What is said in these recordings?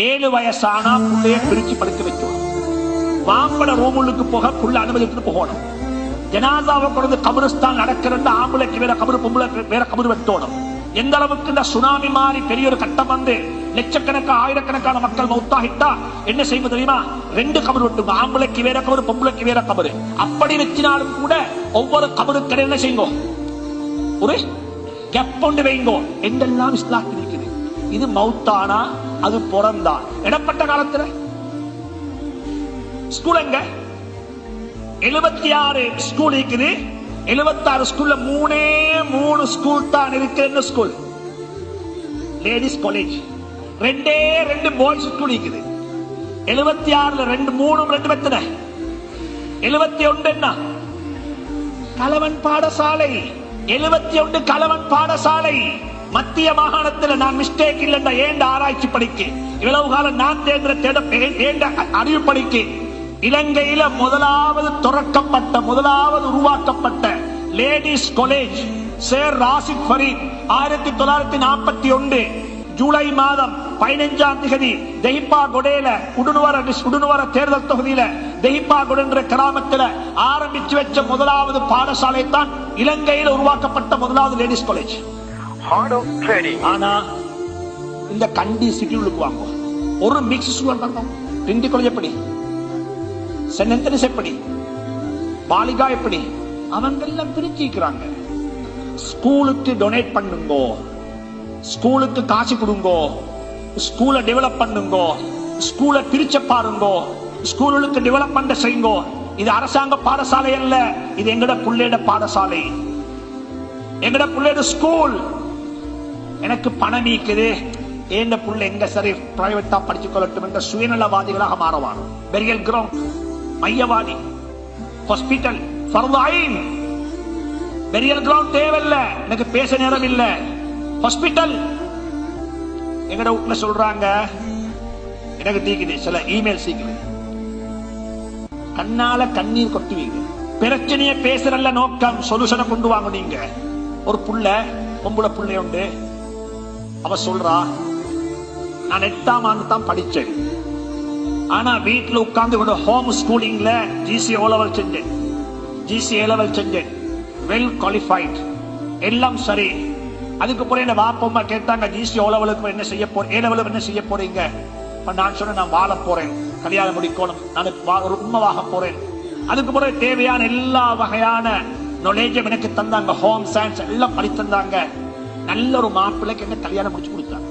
7 வயசானா புள்ளைய பிரிச்சு படுக்க வைக்கணும். மாம்பழ ரூமுக்கு போக புள்ள அனுமதித்து போகணும். ஜனாதாவை கொண்டு கபருஸ்தான் நடக்கிறது. ஆம்பளைக்கு வேற கபரு, பொம்பளை வேற கபரு வெட்டணும். எந்த அளவுக்கு இந்த சுனாமி மாதிரி பெரிய ஒரு கட்டம் வந்து லட்சக்கணக்கான ஆயிரக்கணக்கான மக்கள் மௌத்தாகிட்டா என்ன செய்வது தெரியுமா? 2 கபரு வெட்டுங்க. ஆம்பளைக்கு வேற கபரு, பொம்பளைக்கு வேற கபரு. அப்படி வச்சினாலும் கூட ஒவ்வொரு கபருக்கு என்ன செய்யுங்க, ஒரு கேப் கொண்டு வைங்கோ என்றெல்லாம் இஸ்லாத்தில் இருக்குது. இது மௌத்தானா அது பிறந்தா இடப்பட்ட காலத்துல ஸ்கூல் எங்க 76 ஸ்கூல் இருக்குது. 76 ஸ்கூல்ல 3 ஸ்கூல் தான் இருக்கு. என்ன school? Ladies college. 2 boys school இருக்குது. 76ல 2 வெத்தனை. 71 என்ன? கலவன் பாடசாலை. 71 கலவன் பாடசாலை. மத்திய மாகாணத்தில் நான் மிஸ்டேக் இல்லைன்னா ஏண்ட ஆராய்ச்சி படிக்க இவ்வளவு காலம் நான் தேட அறிவு படிக்க இலங்கையில முதலாவது துறக்கப்பட்ட, முதலாவது உருவாக்கப்பட்ட லேடிஸ் காலேஜ் சேர் ராசிக் ஃபரீத் 1941 ஜூலை மாதம் 15ஆம் தேதி தெஹிப்பா கொடேல உடுனுவர தேர்தல் தொகுதியில தெஹிப்பா கொடென்ற கிராமத்தில் ஆரம்பிச்சு வச்ச முதலாவது பாடசாலை தான் இலங்கையில் உருவாக்கப்பட்ட முதலாவது லேடிஸ் காலேஜ். ஆனா இந்த கண்டி சிட்டிகளுக்கு வாங்க ஒரு மிக்ஸ் ஸ்கூல் பிண்டி காலேஜ் எப்படி, சென்ட் ஆந்தனிஸ் எப்படி, பாலிகா எப்படி, அவங்க எல்லாம் பிரிச்சிக்கிறாங்க. ஸ்கூலுக்கு டொனேட் பண்ணுங்கோ, ஸ்கூலுக்கு காசு கொடுங்கோ, ஸ்கூலை டெவலப் பண்ணுங்கோ, ஸ்கூலை பிரிச்ச பாருங்கோ, ஸ்கூலுக்கு டெவலப்மெண்ட் செய்யுங்கோ. இது அரசாங்க பாடசாலை அல்ல, இது எங்கட புள்ளையோட பாடசாலை, எங்கட புள்ளையோட ஸ்கூல். எனக்கு பணம் நீக்குது, ஏண்ட புள்ள எங்க சரி பிரைவேட்டா படிச்சு கொள்ளட்டும் என்ற சுயநலவாதிகளாக மாறுவான். பெரியல் கிரவுண்ட், மையவாதி, ஹாஸ்பிட்டல், ஃபர்தாயின். பெரியல் கிரவுண்ட் தேவையில்லை, எனக்கு பேச நேரம் இல்லை. ஹாஸ்பிட்டல் எங்கட வீட்டுல சொல்றாங்க, எனக்கு தீக்குது சில இமெயில் சீக்குது, கண்ணால கண்ணீர் கொட்டுவீங்க. பிரச்சனைய பேசுறல்ல நோக்கம், சொல்யூஷனை கொண்டு வாங்க. நீங்க ஒரு புள்ள, பொம்பளை புள்ளை உண்டு, அவ சொல்றா நான் 8ஆம் ஆண்டு தான் படிச்சேன், ஆனா வீட்டுல உட்கார்ந்து கொண்டு ஹோம் ஸ்கூலிங்ல ஜிசி ஓ லெவல் செஞ்சேன், ஜிசி ஏ லெவல் செஞ்சேன், வெல் குவாலிஃபைட், எல்லாம் சரி. அதுக்கப்புறம் என்ன வாப்பம்மா கேட்டாங்க, ஜிசி ஓ லெவலுக்கு என்ன செய்ய போறேன், ஏ லெவலுக்கு என்ன செய்ய போறீங்க? நான் சொன்னேன், நான் வாழ போறேன், கல்யாணம் முடிக்கணும், நான் ஒரு உண்மையாக போறேன். அதுக்கப்புறம் தேவையான எல்லா வகையான நாலேஜும் எனக்கு தந்தாங்க, ஹோம் சயின்ஸ் எல்லாம் படி தந்தாங்க. நல்ல ஒரு மாப்பிள்ளைக்கு என்ன கல்யாணம் முடிச்சு கொடுத்தாங்க.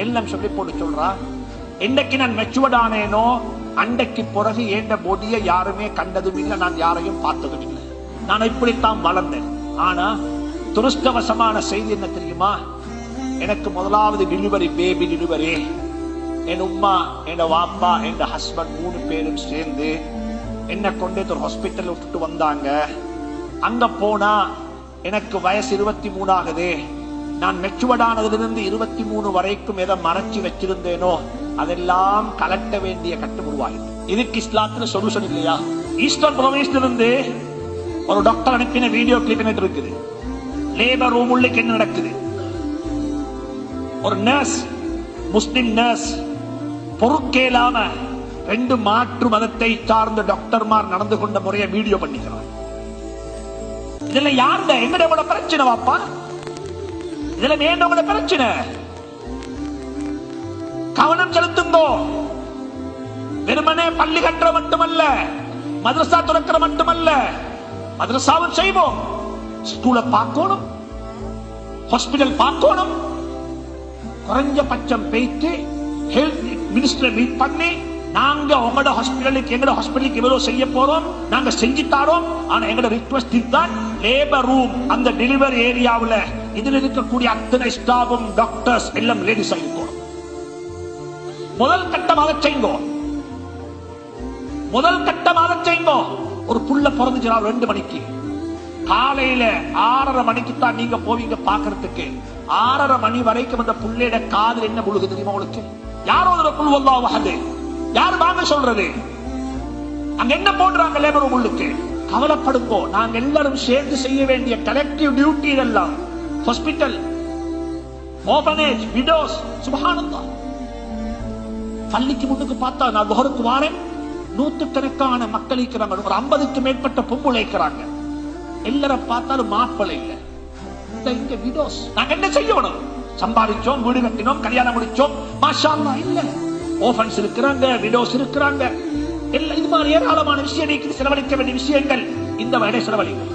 எல்லாம் சொல்லி போட்டு சொல்றா, என்னைக்கு நான் மெச்சுவர்ட் ஆனேனோ அன்றைக்கு பிறகு ஏண்ட பொடியை யாருமே கண்டதும் இல்லை, நான் யாரையும் பார்த்ததும் இல்லை, நான் இப்படித்தான் வளர்ந்தேன். ஆனா துரஷ்டவசமான செய்தி என்ன தெரியுமா? எனக்கு முதலாவது டெலிவரி, பேபி டெலிவரி, என் உம்மா, என் வாப்பா, என் ஹஸ்பண்ட் 3 பேரும் சேர்ந்து என்ன கொண்டு ஒரு ஹாஸ்பிட்டல் விட்டுட்டு வந்தாங்க. அங்க போனா எனக்கு வயசு 23 ஆகுது. நான் மெச்சுவர்ட் ஆனதிலிருந்து 23 வரைக்கும் எதை மறைச்சு வச்சிருந்தேனோ அதெல்லாம் கலட்ட வேண்டிய கட்டம் உருவாகும். இதுக்கு இஸ்லாத்துல சொல்யூஷன் இல்லையா? ஈஸ்டர்ன் ப்ரொவின்ஸ்ல இருந்து ஒரு டாக்டர் அனுப்பின வீடியோ கிளிப் என்ன இருக்குது, லேபர் ரூம் உள்ளே என்ன நடக்குது. ஒரு நர்ஸ், முஸ்லிம் நர்ஸ், பொறுக்கேலாம 2 மாற்று மதத்தை சார்ந்த டாக்டர்மார் நடந்து கொண்ட முறையை வீடியோ பண்ணிக்கிறார். இதுல யாருந்த எங்கட பிரச்சனை வாப்பா? இதுல வேண்டவங்கள பிரச்சனை. கவனம் செலுத்துங்கோ. வெறுமனே பள்ளி கட்டுற மட்டுமல்ல, மதரசா துறக்கிற மட்டுமல்ல, மதரசாவும் செய்வோம், ஸ்கூலை பார்க்கணும், ஹாஸ்பிட்டல் பார்க்கணும். குறைஞ்சபட்சம் போயிட்டு ஹெல்த் மினிஸ்டரை மீட் பண்ணி, நாங்க உங்களோட ஹாஸ்பிட்டலுக்கு, எங்களோட ஹாஸ்பிட்டலுக்கு எவ்வளவு செய்ய போறோம், நாங்க செஞ்சு தாரோம். ஆனா எங்களோட ரிக்வெஸ்ட் தான் லேபர் ரூம், அந்த டெலிவரி ஏரியாவில் இதில் இருக்கக்கூடிய அத்தனை ஸ்டாஃபும், டாக்டர்ஸ் எல்லாம் லேடிஸ் ஆகிப்போம். முதல் கட்டமாக செய்யுங்கோ, முதல் கட்டமாக செய்யுங்கோ. ஒரு புள்ள பிறந்துச்சு 2 மணிக்கு, காலையில 6:30 மணிக்கு தான் நீங்க போவீங்க பாக்குறதுக்கு. 6:30 மணி வரைக்கும் அந்த புள்ளையோட காதல் என்ன முழுகு தெரியுமா உங்களுக்கு? யாரோ ஒரு குழு வல்லாது, யாரு வாங்க சொல்றது? அங்க என்ன போடுறாங்க லேபர் ரூமுக்கு? கவலைப்படுங்கோ. நாங்க எல்லாரும் சேர்ந்து செய்ய வேண்டிய கலெக்டிவ் டியூட்டி இதெல்லாம். ஹாஸ்பிட்டல், ஆர்ஃபனேஜ், விடோஸ், சுப்ஹானல்லாஹ். பள்ளிக்கு முன்னுக்கு பார்த்தா நான் துஹருக்கு வாரேன், நூற்றுக்கணக்கான மக்கள் இருக்கிறாங்க, ஒரு 50க்கு மேற்பட்ட பொம்பளை இருக்கிறாங்க. எல்லாரும் பார்த்தாலும் மாப்பிள்ளை இல்ல. இங்க விடோஸ். நாங்க என்ன செய்யணும்? சம்பாதிச்சோம், வீடு கட்டினோம், கல்யாணம் முடிச்சோம், மாஷா அல்லாஹ். இல்ல, ஓபன்ஸ் இருக்கிறாங்க, விடோஸ் இருக்கிறாங்க. எல்லாம் இது மாதிரி ஏராளமான விஷயம் செலவழிக்க வேண்டிய விஷயங்கள் இந்த வயதை செலவழிக்கும்.